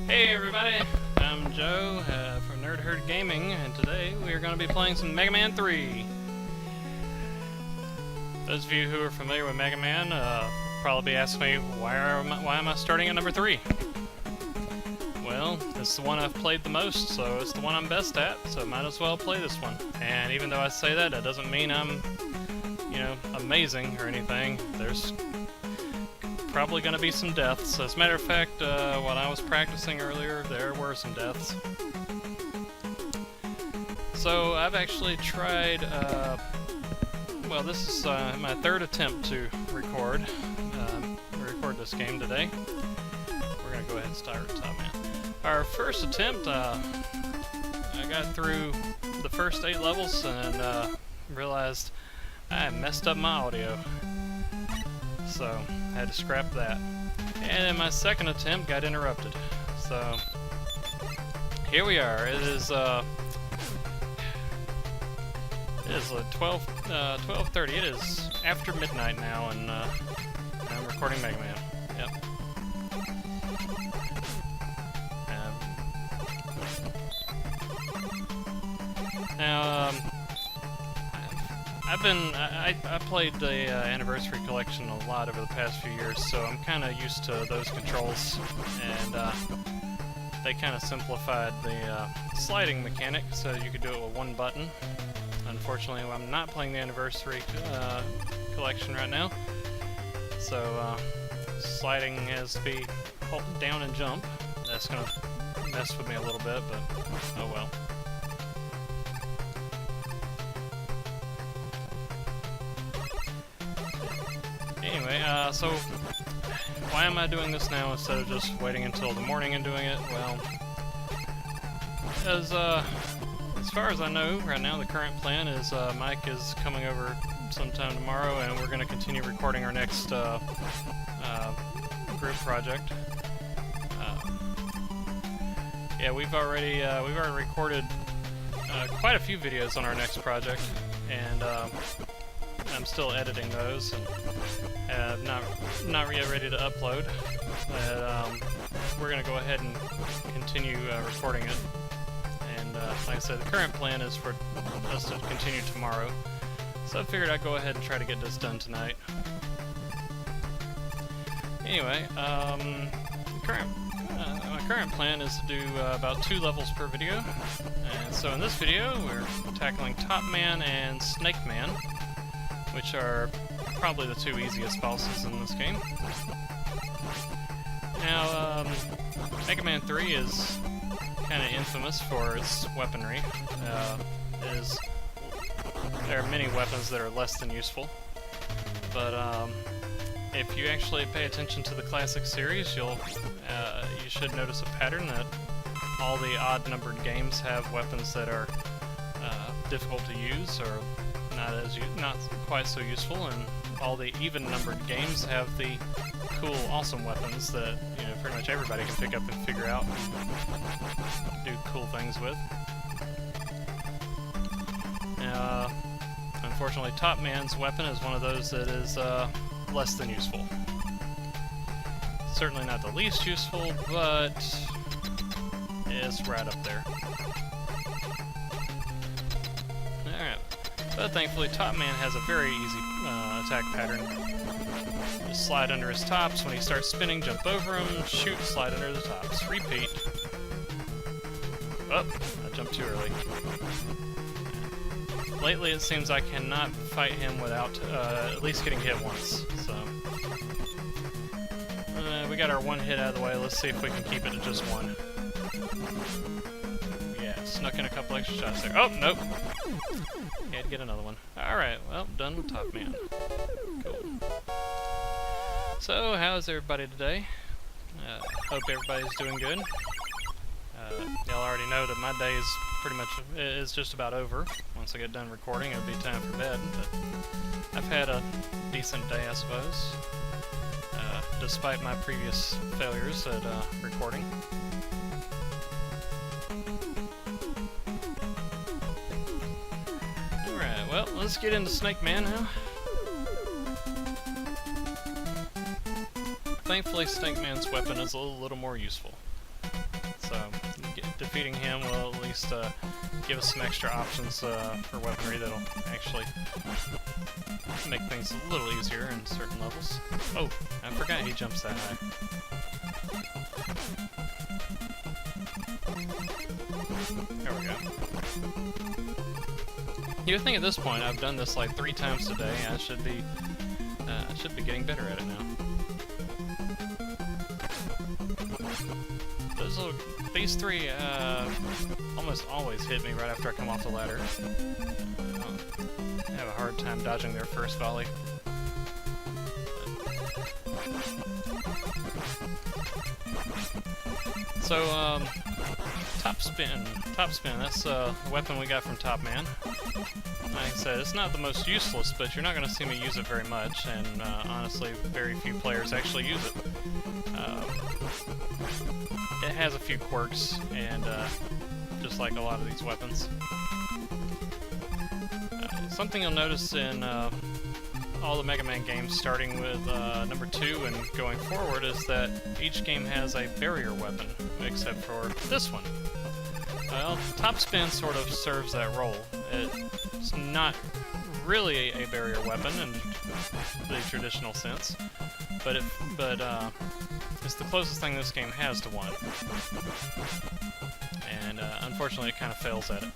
Hey everybody, I'm Joe from Nerd Herd Gaming, and today we are going to be playing some Megaman 3. Those of you who are familiar with Megaman probably be asking me, why am I starting at number 3? Well, it's the one I've played the most, so it's the one I'm best at, so might as well play this one. And even though I say that, that doesn't mean I'm, amazing or anything. There's probably going to be some deaths. As a matter of fact, when I was practicing earlier, there were some deaths. So I've actually tried, well, this is my third attempt to record this game today. We're going to go ahead and start Top Man. Our first attempt, I got through the first 8 levels and realized I messed up my audio. So I had to scrap that. And in my second attempt got interrupted. So here we are. It is 12:30. It is after midnight now, and I'm recording Megaman. Yep. Now I played the Anniversary Collection a lot over the past few years, so I'm kind of used to those controls, and they kind of simplified the sliding mechanic, so you could do it with one button. Unfortunately, I'm not playing the Anniversary Collection right now, so sliding has to be hold down and jump. That's going to mess with me a little bit, but oh well. Anyway, so why am I doing this now instead of just waiting until the morning and doing it? Well, as far as I know, right now the current plan is Mike is coming over sometime tomorrow, and we're going to continue recording our next group project. Yeah, we've already recorded quite a few videos on our next project, and I'm still editing those, and not yet ready to upload. But we're gonna go ahead and continue recording it. And like I said, the current plan is for us to continue tomorrow. So I figured I'd go ahead and try to get this done tonight. Anyway, my current plan is to do about 2 levels per video. And so in this video, we're tackling Top Man and Snake Man, which are probably the 2 easiest bosses in this game. Now, Mega Man 3 is kind of infamous for its weaponry. There are many weapons that are less than useful, but if you actually pay attention to the classic series, you should notice a pattern that all the odd-numbered games have weapons that are difficult to use or not quite so useful, and all the even-numbered games have the cool, awesome weapons that pretty much everybody can pick up and figure out and do cool things with. Now, unfortunately, Top Man's weapon is one of those that is less than useful. Certainly not the least useful, but it's right up there. Alright. But thankfully, Top Man has a very easy attack pattern. Just slide under his tops. When he starts spinning, jump over him, shoot, slide under the tops. Repeat. Oh, I jumped too early. Lately, it seems I cannot fight him without at least getting hit once. So we got our one hit out of the way. Let's see if we can keep it to just one. Yeah, snuck in a couple extra shots there. Oh, nope. Had to get another one. Alright, well, done with Top Man. Cool. So, how's everybody today? Hope everybody's doing good. Y'all already know that my day is pretty much just about over. Once I get done recording, it'll be time for bed, but I've had a decent day, I suppose, despite my previous failures at recording. Alright, well, let's get into Snake Man now. Thankfully, Snake Man's weapon is a little more useful. So defeating him will at least give us some extra options for weaponry that'll actually make things a little easier in certain levels. Oh, I forgot he jumps that high. There we go. You would think at this point I've done this like 3 times today. I should be getting better at it now. These 3 almost always hit me right after I come off the ladder. I have a hard time dodging their first volley. So, top spin, that's the weapon we got from Top Man. Like I said, it's not the most useless, but you're not going to see me use it very much, and honestly, very few players actually use it. It has a few quirks, and just like a lot of these weapons. Something you'll notice in all the Mega Man games, starting with number 2 and going forward, is that each game has a barrier weapon, except for this one. Well, Top Spin sort of serves that role. It's not really a barrier weapon in the traditional sense, but it's the closest thing this game has to one. And unfortunately, it kind of fails at it.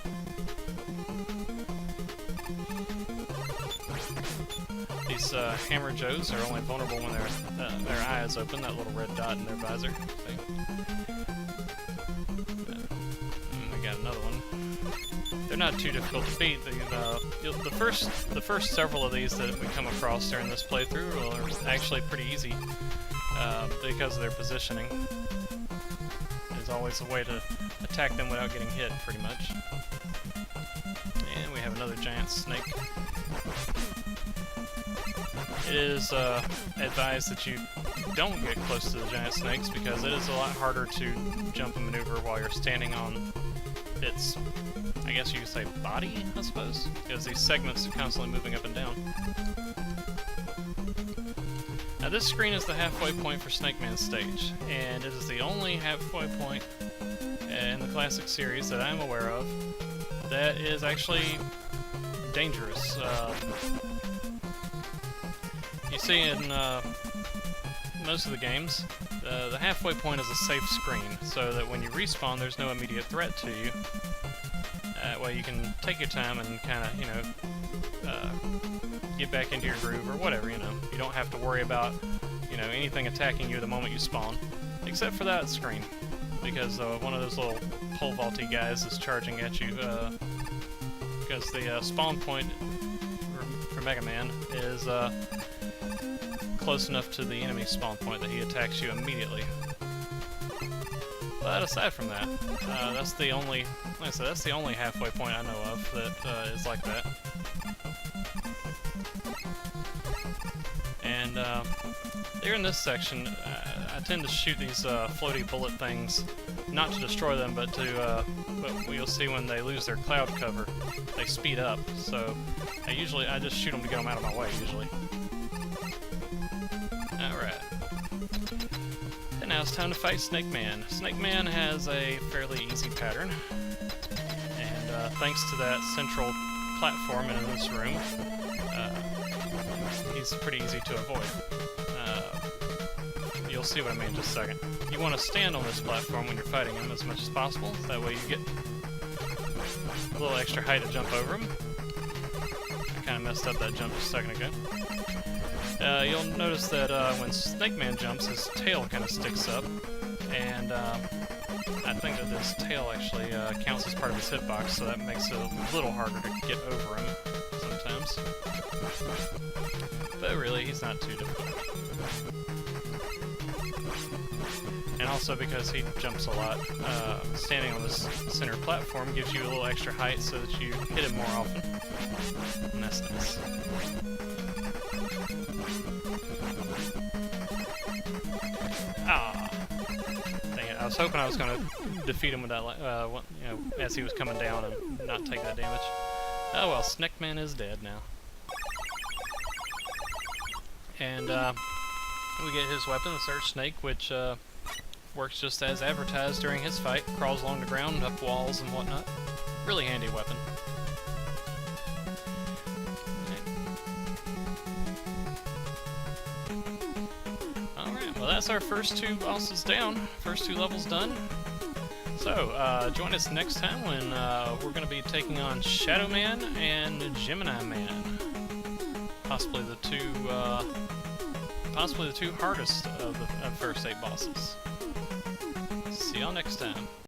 These Hammer Joes are only vulnerable when their eye is open, that little red dot in their visor. See? We got another one. They're not too difficult to beat. The first several of these that we come across during this playthrough are actually pretty easy because of their positioning. There's always a way to attack them without getting hit, pretty much. And we have another giant snake. It is advised that you don't get close to the giant snakes because it is a lot harder to jump and maneuver while you're standing on its, I guess you could say, body, I suppose, because these segments are constantly moving up and down. Now this screen is the halfway point for Snake Man's stage, and it is the only halfway point in the classic series that I'm aware of that is actually dangerous. You see, in most of the games, the halfway point is a safe screen, so that when you respawn, there's no immediate threat to you. That way you can take your time and kind of, you know, get back into your groove or whatever, you know. You don't have to worry about, you know, anything attacking you the moment you spawn, except for that screen, because one of those little pole vaulty guys is charging at you, because the spawn point for Mega Man is close enough to the enemy spawn point that he attacks you immediately. But aside from that, that's the only, like I said, that's the only halfway point I know of that is like that. And here in this section, I tend to shoot these floaty bullet things, not to destroy them, but to, but you'll see when they lose their cloud cover, they speed up. So I just shoot them to get them out of my way, usually. Alright. And now it's time to fight Snake Man. Snake Man has a fairly easy pattern, and thanks to that central platform in this room, he's pretty easy to avoid. You'll see what I mean in just a second. You want to stand on this platform when you're fighting him as much as possible, that way you get a little extra height to jump over him. I kind of messed up that jump just a second ago. You'll notice that when Snake Man jumps, his tail kind of sticks up, and I think that his tail actually counts as part of his hitbox, so that makes it a little harder to get over him sometimes. But really, he's not too difficult. And also because he jumps a lot, standing on this center platform gives you a little extra height so that you hit him more often. And that's nice. Ah, dang it! I was hoping I was going to defeat him with that, you know, as he was coming down and not take that damage. Oh well, Snake Man is dead now. And we get his weapon, the Search Snake, which Works just as advertised during his fight. Crawls along the ground, up walls and whatnot. Really handy weapon. Alright, well that's our first 2 bosses down. First 2 levels done. So, join us next time when we're going to be taking on Shadow Man and Gemini Man. Possibly the two hardest of the first 8 bosses. See y'all next time.